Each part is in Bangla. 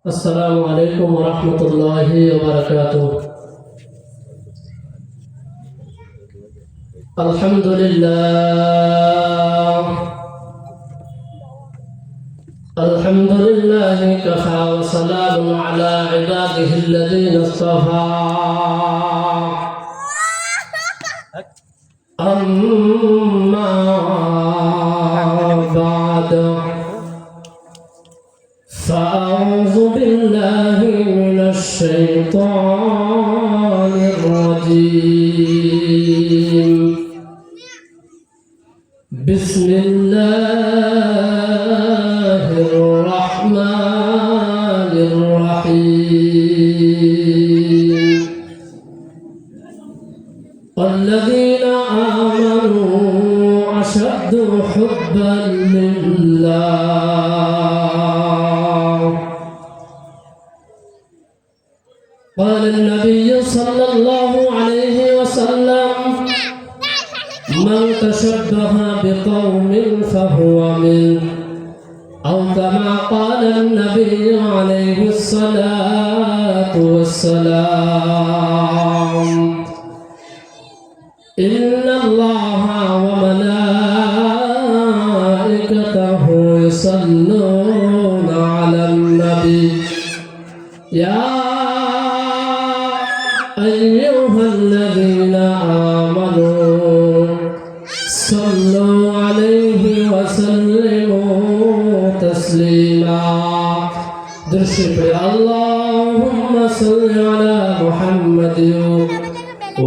السلام عليكم ورحمة الله وبركاته. الحمد لله كفى وسلام على عباده الذين اصطفى. أما بعد فأعوذ بالله من الشيطان الرجيم. بسم الله الرحمن الرحيم. والذين آمنوا أشد حبا لله. قال النبي صلى الله عليه وسلم: من تشبه بقوم فهو منه، أو كما قال النبي عليه الصلاة والسلام: إن الله وملائكته يصلون على النبي يا أيها الذين آمنوا صلوا عليه وسلموا تسليما. درشق اللهم صل على محمد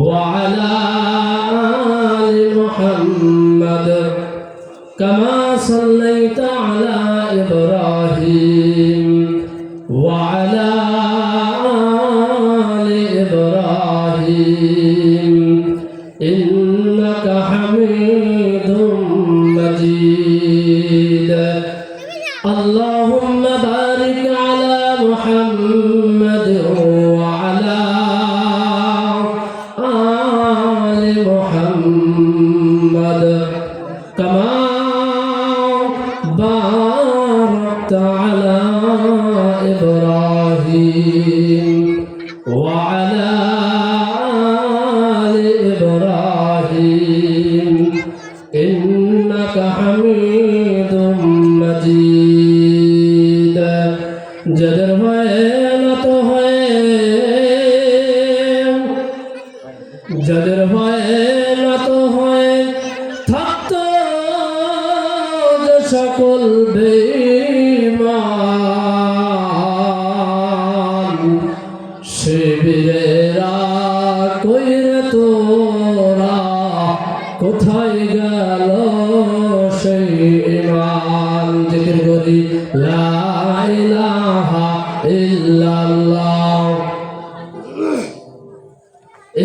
وعلى آل محمد كما صليت على إبراهيم وعلى آل إبراهيم إنك حميد مجيد. اللهم بارك على محمد وعلى آل محمد كما باركت على إبراهيم وعلى آل إبراهيم إنك حميد مجيد. যাদের ভয়ে নত হয়ে যাদের ভয়ে নত হয়ে থাকত যে সকল বেঈমান, সে বীরেরা কইরে তোরা, কোথায় গেল সেই ঈমান? জিকির করি লা ইলাহা ইল্লাল্লাহ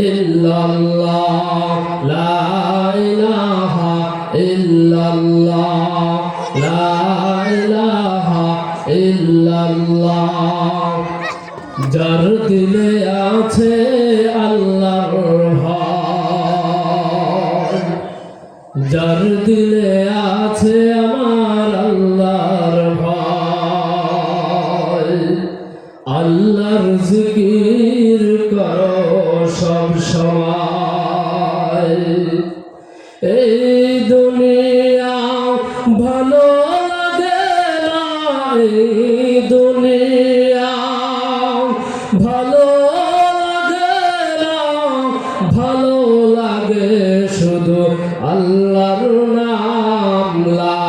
ইল্লাল্লাহ, লা ইলাহা ইল্লাল্লাহ, লা ইলাহা ইল্লাল্লাহ। যার দিলে আছে আল্লাহর ভয়, যার দিলে আছে আমার আল্লাহর ভয়, আল্লাহর জিকির করো সব সময়। এই দুনিয়া ভালো লাগে না, এই দুনিয়া ভালো লাগে না, ভালো লাগে শুধু আল্লাহর নাম। লা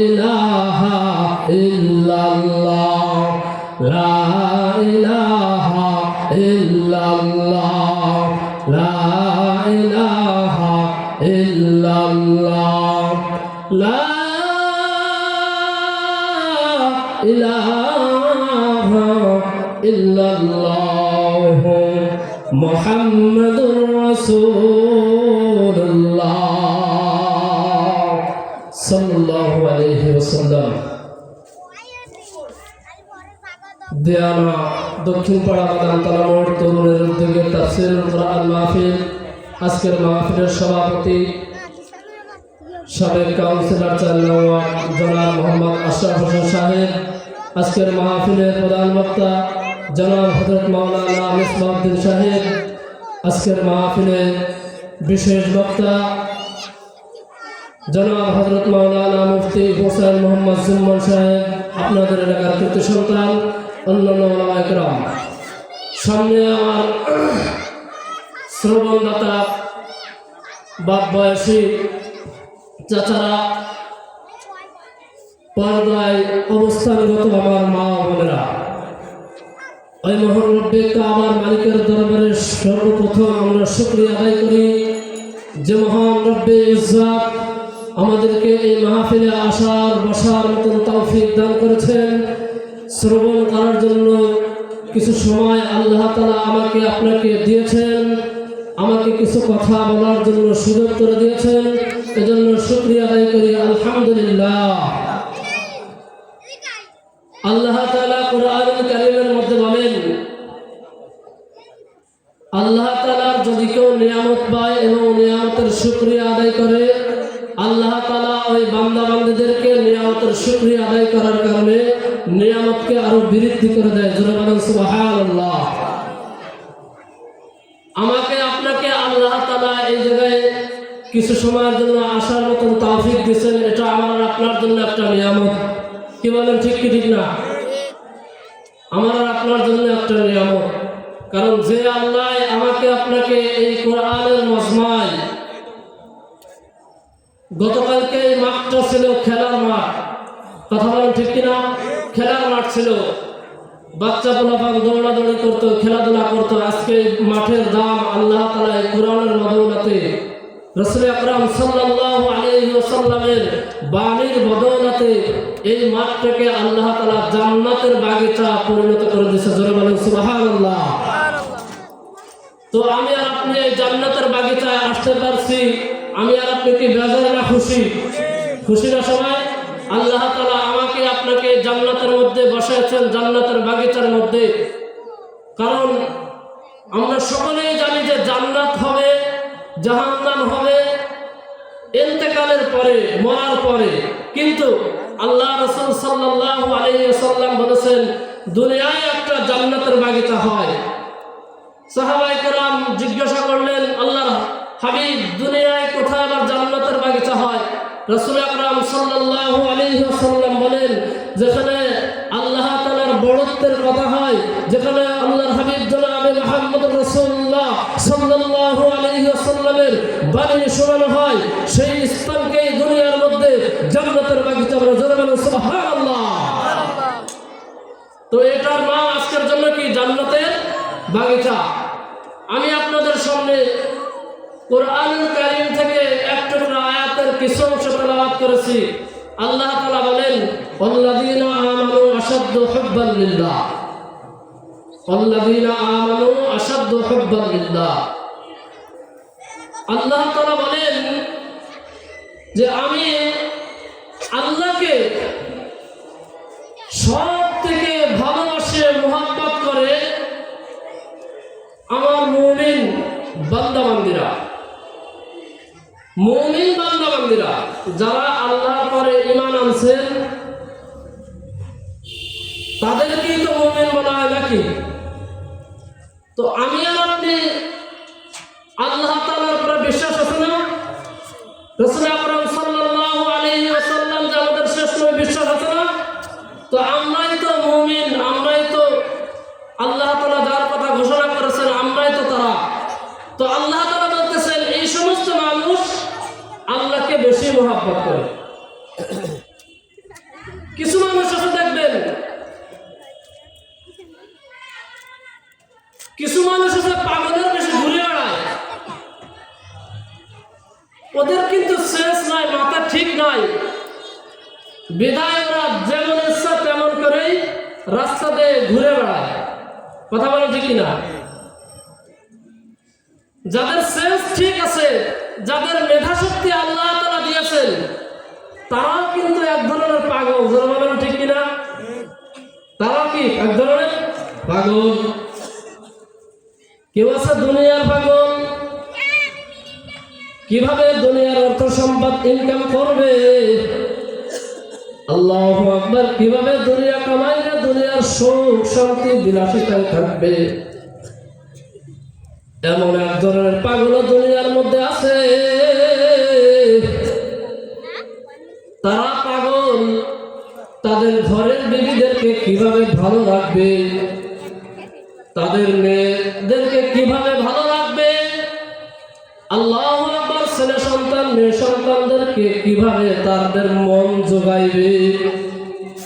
ইলাহা ইল্লাল্লাহ, লা ইলাহা ইল্লাল্লাহ, লা ইলাহা ইল্লাল্লাহ, লা ইলাহা ইল্লাল্লাহ মুহাম্মাদুর রাসূলুল্লাহ সাল্লাল্লাহু আলাইহি ওয়াসাল্লাম। দেয়ানা দক্ষিণ পাড়া বাদানতলা মোড় তরুণের উদ্যোগে তাফসীরুল কুরআন মাহফিল। আজকের মাহফিলের সভাপতি সাবেক কাউন্সিলর ৪ নং ওয়ার্ড জনাব মোহাম্মদ আশরাফ হোসেন সাহেব, আজকের মাহফিলের প্রধান বক্তা জনাব হযরত মাওলানা মিসবাউদ্দিন সাহেব, আজকের মাহফিলের বিশেষ বক্তা জনাব হযরত মাওলানা মুফতি হোসেন মোহাম্মদ জুম্মান সাহেব, আপনাদের এলাকার কৃতি সন্তান, অন্যান্য ওলামা ইকরাম। সামনে আমার শ্রবণদাতা বাপ বয়সী চাচারা, পর্দায় অবস্থানগত আমার মা ও বোনেরা, ওই মহান রব্বে কাবার মালিকের দরবারে সর্বপ্রথম আমরা শুকরিয়া আদায় করি যে মহান রব্বে ইজ্জত আমাদেরকে এই মাহফিলে আসার বসার মতন তৌফিক দান করেছেন। শ্রবণ করার জন্য কিছু সময় আল্লাহ তাআলা আমাকে আপনাকে দিয়েছেন, আমাকে কিছু কথা বলার জন্য সুযোগ করে দিয়েছেন, এজন্য শুকরিয়া আদায় করি আলহামদুলিল্লাহ। আল্লাহ তাআলা কোরআনুল কারীমের মধ্যে বলেন, আল্লাহ তাআলার যদি কেউ নিয়ামত পায় এবং নিয়ামতের শুকরিয়া আদায় করে, আল্লাহ তাআলা ওই বান্দা বান্দীদেরকে নিয়ামতের শুকরিয়া আদায় করার কারণে নিয়ামতকে আরো বৃদ্ধি করে দেয়। জোরে বলেন সুবহানাল্লাহ। আমাকে আপনাকে আল্লাহ তাআলা এই জায়গায় কিছু সময়ের জন্য আসার মতন তৌফিক দিয়েছেন, এটা আমার আপনার জন্য একটা নিয়ামত। কি বলেন, ঠিক কি ঠিক না? আমার আর আপনার জন্য একটা নিয়ামত। কারণ যে আল্লাহ আমাকে আপনাকে এই কোরআনের মজমায়, গতকালকে এই মাঠটা ছিল খেলার মাঠ, কথা বলেন ঠিক কিনা? খেলার মাঠ ছিল, বাচ্চা পোলাপান দৌড়াদৌড়ি করতো, খেলাধুলা করতো। আজকে মাঠের দাম আল্লাহ তাআলা কোরআনের বদৌলতে, রাসূল আকরাম সাল্লাল্লাহু আলাইহি ওয়াসাল্লামের বাণীর বদৌলতে এই মাঠটাকে আল্লাহ তাআলা জান্নাতের বাগিচা পরিণত করে দিয়েছে। জোরে বলেন সুবহানাল্লাহ। তো আমি আর আপনি এই জান্নাতের বাগিচায় আসতে পারছি, আমি আর আপনি কি বেজার না খুশি? খুশি না সবাই? আল্লাহ তাআলা আমাকে আপনাকে জান্নাতের মধ্যে বসাইছেন, জান্নাতের বাগিচার মধ্যে। কারণ আমরা সকলেই জানি যে জান্নাত হবে, জাহান্নাম হবে ইন্তেকালের পরে, মরার পরে। কিন্তু আল্লাহ রাসূল সাল্লাল্লাহু আলাইহি ওয়াসাল্লাম বলেছেন দুনিয়ায় একটা জান্নাতের বাগিচা হয়। সাহাবায়ে কেরাম জিজ্ঞাসা করলেন, আল্লাহর হাবিব দুনিয়ায় কোথায় আবার জান্নাতের বাগিচা হয়? রাসূল আকরাম সাল্লাল্লাহু আলাইহি ওয়াসাল্লাম বলেন, যেখানে আল্লাহ তাআলার বড়ত্বের কথা হয়, যেখানে আল্লাহর হাবিব জনাবে মুহাম্মদ রাসূলুল্লাহ সাল্লাল্লাহু আলাইহি ওয়াসাল্লামের বাণী শোনানো হয়, সেই স্থানকেই দুনিয়ার মধ্যে জান্নাতের বাগিচা বলে। জোরে বলেন সুবহানাল্লাহ। তো এটার নাম আজকের জন্য কি? জান্নাতের বাগিচা। আমি আপনাদের সামনে কোরআনুল কারীম থেকে একটা আয়াতের কিছু অংশ তেলাওয়াত করেছি। আল্লাহ তাআলা বলেন, আল্লাযীনা আমানু আশাদ্দু হুব্বান লিল্লাহ, আল্লাযীনা আমানু আশাদ্দু হুব্বান লিল্লাহ। আল্লাহ তাআলা বলেন যে আমি আল্লাহকে সব থেকে ভালোবাসে, মুহাব্বত করে আমার মুমিন বান্দা বান্দীরা। মুমিন বান্দা বান্দীরা যারা আল্লাহর পরে ঈমান আনছেন, তাদেরকেই তো মুমিন বলা হয় নাকি? তো আমি আর আপনি আল্লাহ তাআলার উপরে বিশ্বাস আছে না? রাসূল আকরাম সাল্লাল্লাহু আলাইহি ওয়াসাল্লাম যে আমাদের শেষ নবী, বিশ্বাস আছে না? তো আমরাই তো মুমিন, আমরাই তো আল্লাহ তাআলা যার কথা ঘোষণা করেছেন, আমরাই তো তারা। তো আল্লাহ তাআলা বলতেছেন এই সমস্ত মানুষ আল্লাহকে বেশি মহব্বত করে। কিছু মানুষ আছে দেখবেন, কিছু মানুষ আছে পাগলের বেশি ঘুরে বেড়ায়, ওদের কিন্তু সেন্স নাই, মাথা ঠিক নাই, বিধায় ওরা যেমন ইচ্ছা তেমন করেই রাস্তা দিয়ে ঘুরে বেড়ায়। কথা বলো ঠিক কিনা? যাদের সেন্স ঠিক আছে, যাদের মেধা শক্তি আল্লাহ তাআলা দিয়েছেন, তারাও কিন্তু এক ধরনের পাগল। যারা বলেন ঠিক কিনা? তারাও কি এক ধরনের পাগল। কেউ আছে দুনিয়ার পাগল, কিভাবে দুনিয়ার অর্থ সম্পদ ইনকাম করবে আল্লাহু আকবার। কিভাবে দুনিয়া কামাইলে দুনিয়ার সুখ শান্তি বিলাসিতায় থাকবে, এমন এক ধরনের পাগল দুনিয়ার মধ্যে আছে। তারা পাগল তাদের ঘরের বিবিদেরকে কিভাবে ভালো রাখবে, তাদের মেয়েদেরকে কিভাবে ভালো রাখবে, আল্লাহু আকবার, ছেলে সন্তান মেয়ে সন্তানদেরকে কিভাবে তাদের মন জোগাইবে,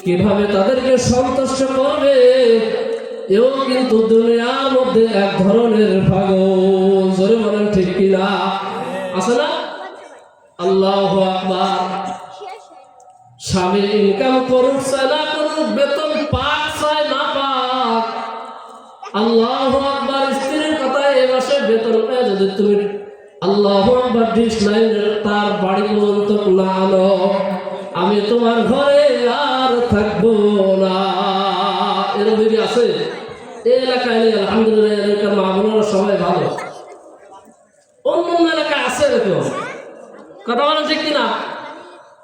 কিভাবে তাদেরকে সন্তুষ্ট করবে, এও কিন্তু দুনিয়ার মধ্যে এক ধরনের পাগল। জোরে বলেন ঠিক কিনা? আছে না? আল্লাহু আকবার। স্বামী ইনকাম করুক চায় না করুক, বেতন পাক চায় না পাক, আল্লাহু আকবার, স্ত্রীর কথায় এ মাসে বেতন পেয়ে যদি তুমি আল্লাহু আকবার ডিশ লাইনের তার বাড়ি পর্যন্ত না আনো, আমি তোমার ঘরে আর থাকবো না। এর দিদি আছে এই এলাকায় নেই, আলহামদুলিল্লাহ। এলাকার মা বোনেরা সবাই ভালো, অন্য এলাকায় আছে এরকম। কথা বলেন ঠিক কিনা?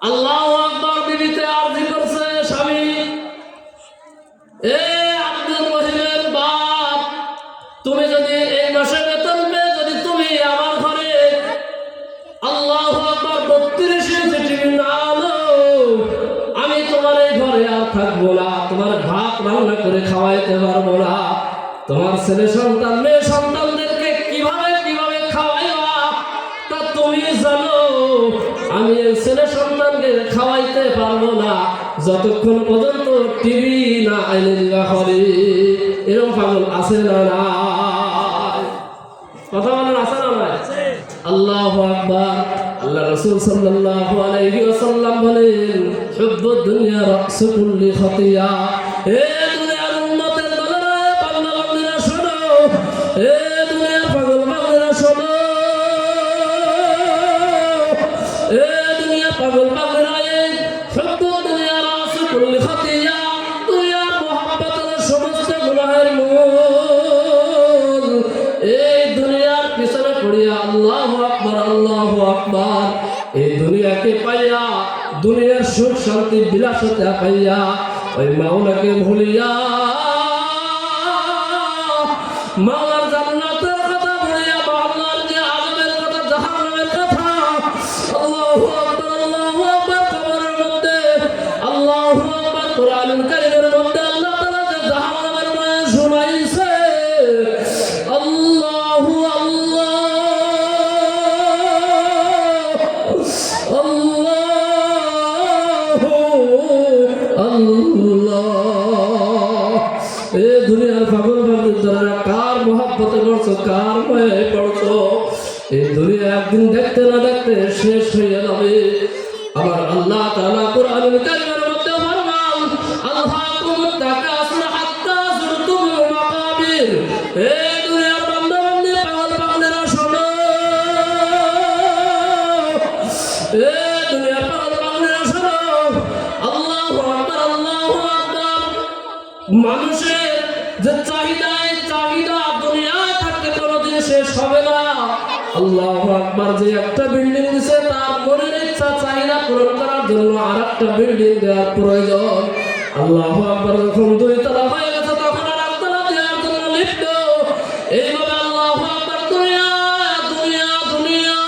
আল্লাহু আকবার। বিবিতে আরজি করছে স্বামী, এ আব্দুল রহিমের বাপ, তুমি যদি এই মাসে বেতন পেয়ে যদি তুমি আমার ঘরে আল্লাহু আকবার 32 ইঞ্চি টিভি না আনো, আমি তোমার এই ঘরে আর থাকবো না, তোমার ভাত রান্না করে খাওয়াইতে পারবো না, তোমার ছেলে সন্তান মেয়ে সন্তানদেরকে কিভাবে কিভাবে খাওয়াইবা তা তুমি জানো। আমি এই ছেলে সন্তানকে খাওয়াইতে পারবো না যতক্ষণ পর্যন্ত টিভি না আইনে দিবা ঘরে। এরকম পাগল আছে না? না, কথা বলেন আছে না? নাই? আল্লাহু আকবার। আল্লাহ রাসূল সাল্লাল্লাহু আলাইহি ওয়াসাল্লাম বলেন, হুব্বুদ দুনিয়া রাসু কুল্লি খাতিয়া। এ দুনিয়ার উম্মতের দলেরা, বান্দা বান্দীরা শোনো, এ দুনিয়ার পাগল পাগলেরা শোনো, এ দুনিয়ার পাগল পাগলেরা, এই হুব্বুদ দুনিয়া রাসু কুল্লি খাতিয়া, দুনিয়ার মুহাব্বত হলো সমস্ত গুনাহের মূল। এই দুনিয়ার পিছনে পড়িয়া আল্লাহু আকবার আল্লাহু আকবার, এই দুনিয়াকে পাইয়া দুনিয়ার সুখ শান্তি বিলাসিতা পাইয়া ওই মাওলাকে ভুলিয়া মাওলার জান্নাতের কথা ভুলিয়া মাওলার যে আযাবের কথা জাহান্নামের কথা, আল্লাহু আকবার কবরের মধ্যে, আল্লাহু আকবার কোরআনুল কারীমের মধ্যে আল্লাহ তাআলা যে জাহান্নামের ভয় শোনাইছে, আল্লাহু আল্লাহ এ দুনিয়ার পাগল পাগল দ্বারা কার মহব্বতে পড়ছো, কার ভয়ে পড়ছো? এই দুনিয়া একদিন দেখতে না দেখতে শেষ হয়ে যাবে। আবার আল্লাহ তাআলা কোরআনুল কারীমের মধ্যে ফরমান, আলহাকুমুত তাকাসুর হাত্তা যুরতুমুল মাকাবির। এ দুনিয়ার বান্দা বান্দী পাগল পাগলেরা শোনো, এ দুনিয়ার পাগল পাগলেরা শোনো, আল্লাহু আকবার আল্লাহু আকবার। মানুষের যে চাহিদা, এই চাহিদা দুনিয়ায় থাকতে কোনোদিন শেষ হবে না। আল্লাহু আকবার। যে একটা বিল্ডিং দিছে তার মনের ইচ্ছা চাহিদা পূরণ করার জন্য আরেকটা বিল্ডিং দেওয়ার প্রয়োজন। আল্লাহু আকবার। যখন 2 তলা হয়ে গেছে তখন আর একতলা দেওয়ার জন্য লিফট। এইভাবে আল্লাহু আকবার। দুনিয়া দুনিয়া দুনিয়া,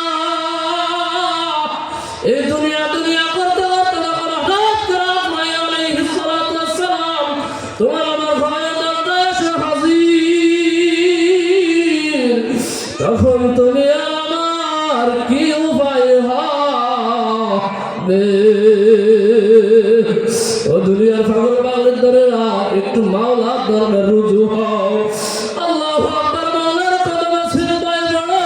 এই দুনিয়া দুনিয়া করতে করতে তখন হঠাৎ করে আজরাইল আলাইহিস সালাতু ওয়াস সালাম তোমার আমার ঘরের দরজায় এসে হাজির। তখন তুমি আমার কি উপায় হবে? ও দুনিয়ার পাগল পাগলের দরেরা, একটু মাওলার দরবারে রুজু হও। আল্লাহু আকবার। মাওলার কদমে সিজদায় পড়ো।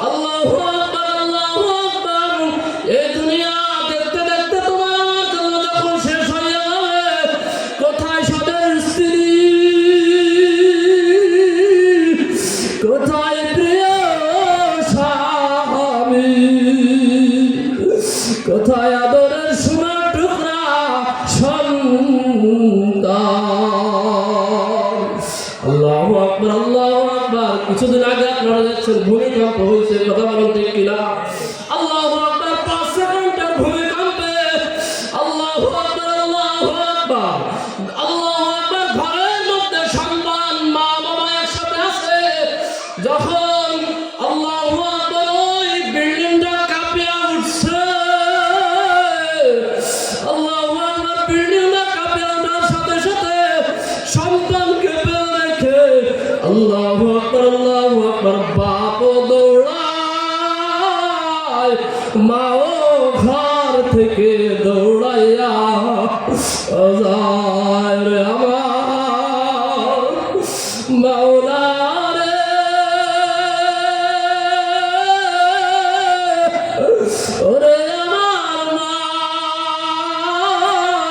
আল্লাহু আকবার আল্লাহু আকবার। এই দুনিয়া দেখতে দেখতে তোমার আমার জন্য যখন শেষ হয়ে যাবে, কোথায় সাদের স্ত্রী, কোথায় প্রিয় স্বামী, কোথায় আদরের সোনার টুকরা সন্তান? আল্লাহু আকবার আল্লাহু আকবার। কিছুদিন আগে আপনারা দেখছেন ভূমিকম্প হয়েছে, কথা বলেন ঠিক কিনা? আল্লাহু আকবার। 5 সেকেন্ডের ভূমিকম্পে আল্লাহু সন্তানকে ফেলে রেখে আল্লাহু আকবার বাপ দৌড়ায়, মাও ঘর থেকে দৌড়াইয়া যায় রে আমার মাওলা রে। ওরে আমার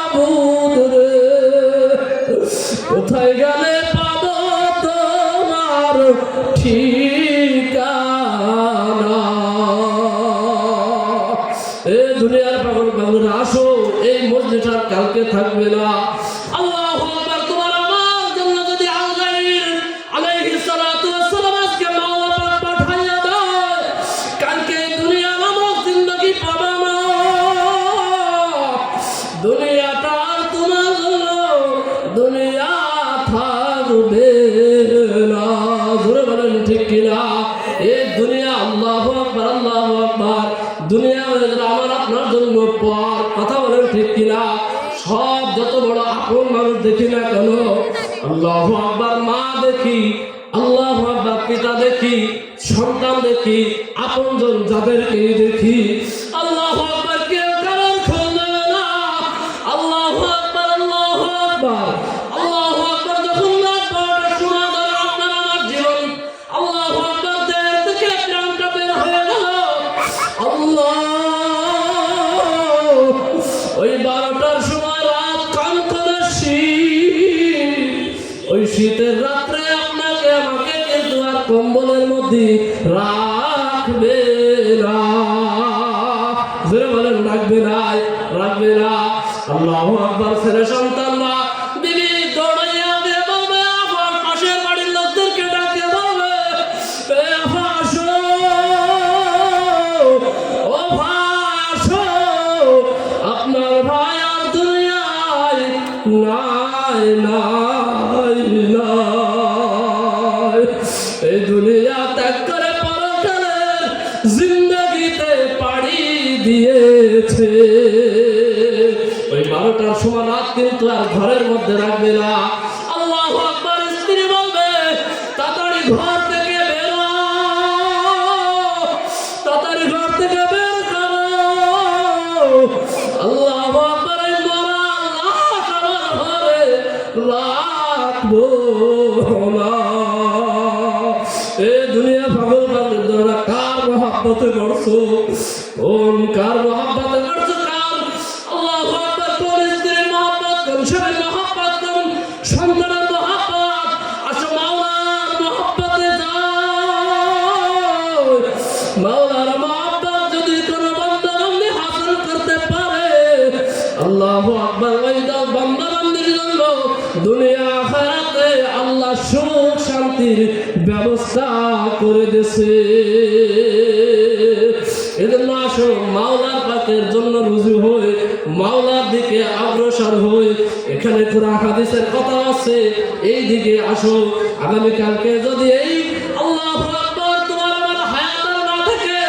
মাবুদ রে, কোথায় গেলে পাবো তোমার ঠিকানা? এ দুনিয়ার পাগল পাগলরা আসো, এই মসজিদটা কালকে থাকবে না। আল্লাহু আকবার। তোমার আমার জন্য যদি আল্লাহর আলাইহিস সালাতু ওয়াস সালাম আজকে মাওলা পাক পাঠাইয়া দেয়, কালকে দুনিয়া নামক জিন্দেগি পাবে না। দুনিয়াটা আর তোমার জন্য দুনিয়া থাকবে না। জোরে বলেন ঠিক কিনা? এই দুনিয়া আল্লাহু আকবার আল্লাহু আকবার, দুনিয়া আমার আপনার জন্য পর। কথা বলেন ঠিক কিনা? সব যত বড় আপন মানুষ দেখি না কেন, আল্লাহু আকবার মা দেখি, আল্লাহু আকবার পিতা দেখি, সন্তান দেখি, আপনজন যাদেরকে দেখি, আল্লাহু আকবার কেউ কারণ খুলবে না। আল্লাহু আকবার আল্লাহু আকবার আল্লাহু আকবার। যখন রাত 12টার সময় ধরে আপনার আমার জীবন আল্লাহু আকবার দেহের থেকে প্রাণটা বের হয়ে গেল, আল্লাহ ওই 12টার সময় রাত কানকনে শীত, ওই শীতের রাত্রে আপনাকে আমাকে কিন্তু আর কম্বলের মধ্যে রাখবে না। জোরে বলেন রাখবে না, রাখবে না। আল্লাহু আকবার। ছেলে সন্তানরা বিবি দৌড়াইয়া দিয়ে বলবে, আমার পাশের বাড়ির লোকদেরকে ডাকে বলবে, এ আফা আসো, ও ভাই আসো, আপনার ভাই আর দুনিয়ায় নাই নাই নাই। এই দুনিয়া ত্যাগ করে পরকালের জিন্দেগিতে পাড়ি দিয়েছে। ওই 12টার সময় রাত কিন্তু আর ঘরের মধ্যে রাখবে না। আল্লাহু আকবার। স্ত্রী বলবে, তাড়াতাড়ি ঘর থেকে বের হও, তাড়াতাড়ি ঘর থেকে বের করো। আল্লাহু আকবার। এই মরা লাশ আমার ঘরে রাখবো না। এ দুনিয়া পাগল পাগল যারা কার মহব্বতে করছো, কোন কার মহব্বতে করছো, কার? আল্লাহু আকবার। কোন স্ত্রীর মহব্বত, কোন স্বামীর মহব্বত, কোন সন্তানের মহব্বত? আসো মাওলার মহব্বতে যাও। মাওলার মহব্বত যদি কোনো বান্দা বান্দি হাসিল করতে পারে, আল্লাহু আকবার, ওই বান্দা বান্দির জন্য দুনিয়া আখিরাতে আল্লাহ সুখ শান্তির ব্যবস্থা করে দিয়েছে। এজন্য আসো মাওলার পাকের জন্য রুজু হয়ে মাওলার দিকে অগ্রসর হয়ে, এখানে কোরআন হাদিসের কথা আছে, এই দিকে আসো। আগামীকালকে যদি এই আল্লাহু আকবার তোমার আমার হায়াতের না থাকে,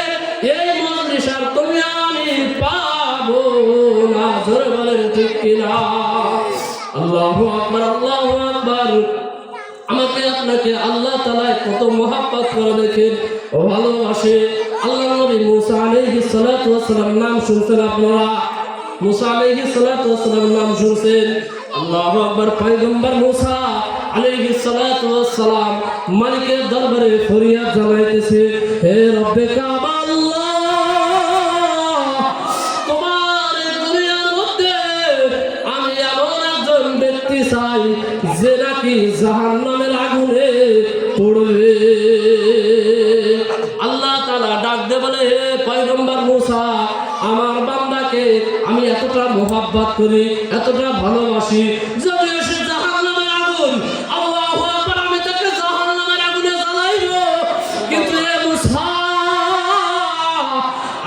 এই মজলিস আর তুমি আমি পাবো না। জোরে বলেন ঠিক কিনা? আল্লাহু আকবার আল্লাহু আকবার। আমাকে আপনাকে আল্লাহ তাআলা কত মহব্বত করে দেখেন ও ভালোবাসে। আল্লাহ নবী মুসা আলাইহিস সালাতু ওয়াস সালাম নাম শুনছেন আপনারা? মুসা আলাইহিস সালাতু ওয়াস সালাম নাম শুনছেন? আল্লাহু আকবার। পয়গম্বর মুসা আলাইহিস সালাতু ওয়াস সালাম মালিকের দরবারে ফরিয়াদ জানাইতেছে, হে রব্বে কাবা আল্লাহ, তোমার এই দুনিয়ার মধ্যে আমি এমন একজন ব্যক্তি চাই যে নাকি জাহান্নামের আগুনে পড়বে। আল্লাহ তাআলা ডাক দে বলে, হে পয়গম্বর মুসা, আমার বান্দাকে আমি এতটা মোহাব্বত করি, এতটা ভালোবাসি, যদিও সে জাহান্নামের আগুন, আল্লাহু আকবার, আমি তাকে জাহান্নামের আগুনে জ্বালাইব, কিন্তু হে মুসা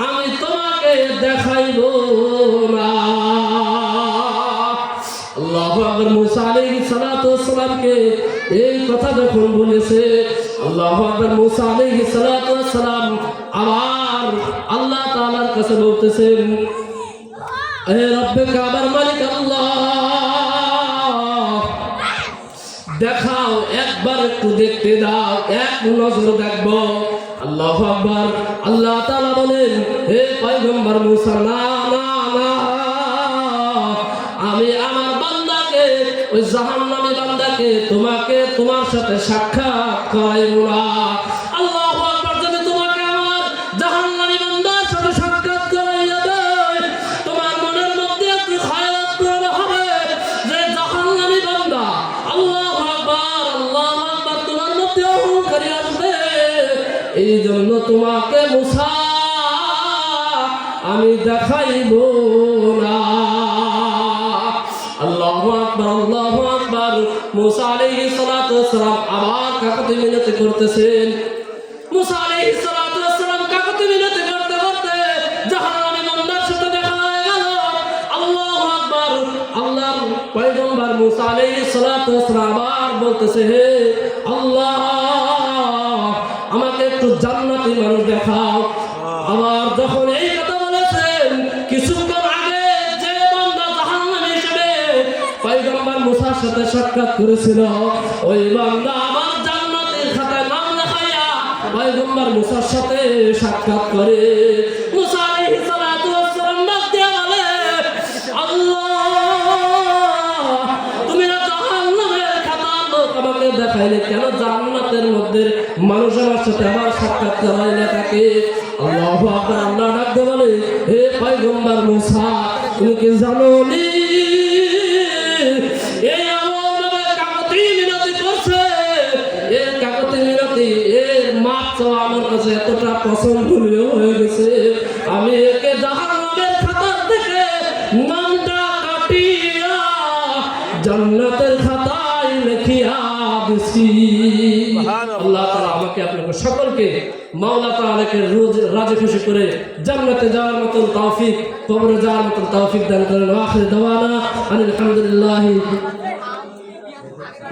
আমি তোমাকে দেখাইব না। আল্লাহু আকবার। মুসা আলাইহিস সালাতু ওয়াস সালামকে এই কথা যখন বলেছে, আল্লাহু আকবার, মুসা আলাইহিস সালাতু ওয়াস সালাম আবার আল্লাহ তাআলার কাছে বলতেছেন, হে রব্বে কাবার মালিক আল্লাহ, দেখাও, একবার একটু দেখতে দাও, এক নজর দেখবো। আল্লাহু আকবার। আল্লাহ তাআলা বলেন, হে পয়গম্বর মুসা, না না না, আমি আমার বান্দাকে, ওই জাহান্নামী বান্দাকে তোমাকে তোমার সাথে সাক্ষাৎ করাইব না। আল্লাহু আকবার। যদি তোমাকে আমার জাহান্নামী বান্দার সাথে সাক্ষাৎ করাইয়া দেয়, তোমার মনের মধ্যে একটু খায়াত পূরণ হবে যে জাহান্নামী বান্দা, আল্লাহু আকবার আল্লাহু আকবার, তোমার মধ্যে অহংকারী আসবে। এই জন্য তোমাকে মুসা আমি দেখাইব না। আল্লাহু আকবার আল্লাহু আকবার। মুসা আলাইহিস সালাতু ওয়াস সালাম আবার কাকতি মিনতি করতেছেন। মুসা আলাইহিস সালাতু ওয়াস সালাম কাকতি মিনতি করতে করতে জাহান্নামী বান্দার সাথে দেখা হয়ে গেল। আল্লাহু আকবার। আল্লাহর পয়গম্বর মুসা আলাইহিস সালাতু ওয়াস সালাম আবার বলতেছে, হে আল্লাহ, আমাকে একটু জান্নাতি মানুষ দেখাও। আবার যখন এই কথা বলেছেন, কিছুক্ষণ আগে যে বান্দা জাহান্নামী হিসেবে পয়গম্বর মুসার সাথে সাক্ষাৎ করেছিল, ওই বান্দা আবার জান্নাতের খাতায় নাম লেখাইয়া পয়গম্বর মুসার সাথে সাক্ষাৎ করে। মুসা আলাইহিস সালাতু ওয়াস সালাম ডাক দিয়া বলে, আল্লাহ, তুমি না জাহান্নামের খাতার লোক আমাকে দেখাইলে, কেন জান্নাতের মধ্যে মানুষ আমার সাথে আবার সাক্ষাৎ করাইলে তাকে? আল্লাহু আকবার। আল্লাহ ডাক দিয়ে বলে, হে পয়গম্বর মুসা, তুমি কি জানো নি এই আমার নামে কাকতি মিনতি করছে? এই কাকতি মিনতি, এর মাপ চাওয়া আমার কাছে এতটা পছন্দনীয় হয়ে গেছে, আমি একে জাহান্নামের খাতার থেকে নামটা কাটিয়া জান্নাতের খাতায় লিখিয়া দিছি। আল্লাহ তাআলা আমাকে আপনাকে সকলকে মাওলা তাআলাকে রোজ রাজি খুশি করে জান্নাতে যাওয়ার মতো তৌফিক, কবরে যাওয়ার মতো তৌফিক দান করেন। আখির দাওয়ানা আলহামদুলিল্লাহ।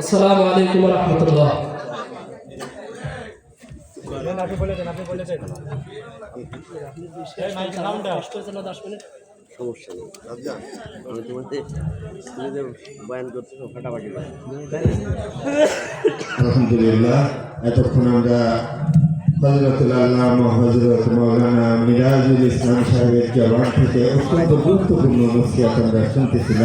আসসালামু আলাইকুম ওয়া রাহমাতুল্লাহ। আপনি বলেছেন সমস্যা নেই, আমি তোমাদের বয়ান করতেছো ফাটাফাটি। আলহামদুলিল্লাহ, এতক্ষণ আমরা হযরতুল আল্লামা হযরত মাওলানা মিরাজুল ইসলাম সাহেবের জবান থেকে অত্যন্ত গুরুত্বপূর্ণ নসিহত আমরা শুনতেছিলাম।